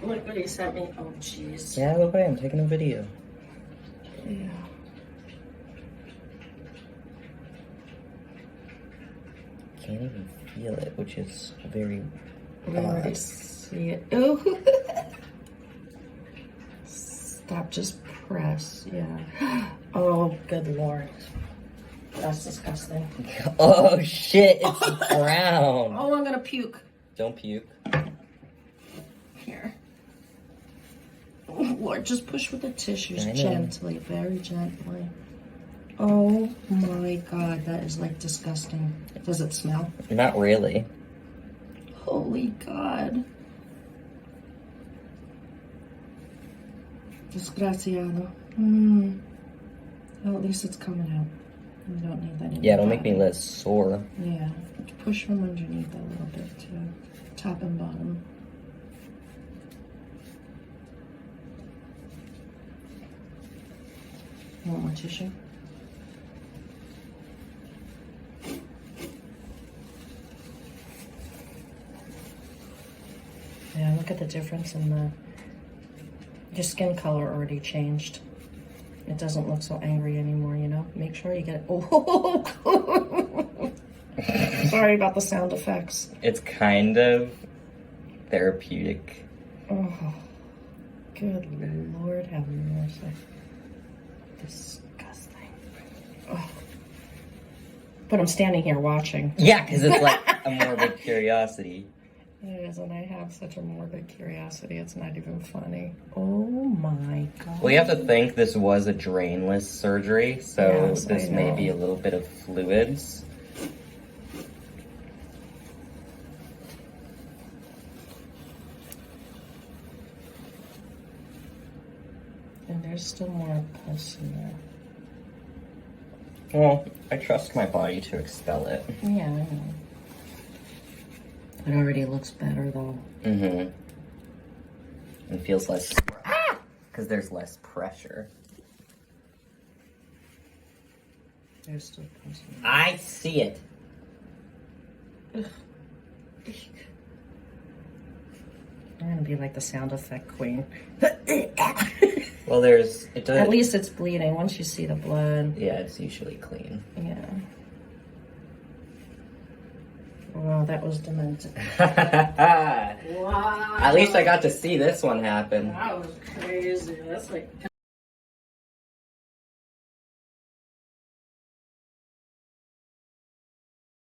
Look what he sent me. Oh, jeez. Yeah, look away. I'm taking a video. Yeah. Can't even feel it, which is very We already odd. see it. Oh. Stop, just press. Yeah. Oh, good Lord. That's disgusting. Oh shit, it's brown. Oh, I'm gonna puke. Don't puke. Here. Oh, Lord, just push with the tissues gently, very gently. Oh my God, that is like disgusting. Does it smell? Not really. Holy God. Desgraciado. Well, at least it's coming out. You don't need that anymore. Yeah, it'll make me less sore. Yeah. Push from underneath a little bit too. Top and bottom. Want more tissue? Yeah, look at the difference in your skin color already changed. It doesn't look so angry anymore, you know? Make sure you get it. Oh, sorry about the sound effects. It's kind of therapeutic. Oh, good Lord, have mercy. Disgusting. Oh. But I'm standing here watching. Yeah, because it's like a morbid curiosity. It is, and I have such a morbid curiosity, it's not even funny. Oh my God. Well, you have to think this was a drainless surgery, so Yes, this may be a little bit of fluids. And there's still more pus in there. Well, I trust my body to expel it. Yeah, I know. It already looks better though. Mm-hmm. And feels less... Because there's less pressure. There's still pus in there. I see it. Ugh. I'm gonna be like the sound effect queen. Well, there's... It does, At least it's bleeding. Once you see the blood. yeah, it's usually clean. Yeah. Wow, that was demented. At Wow. least I got to see this one happen. That was crazy. That's like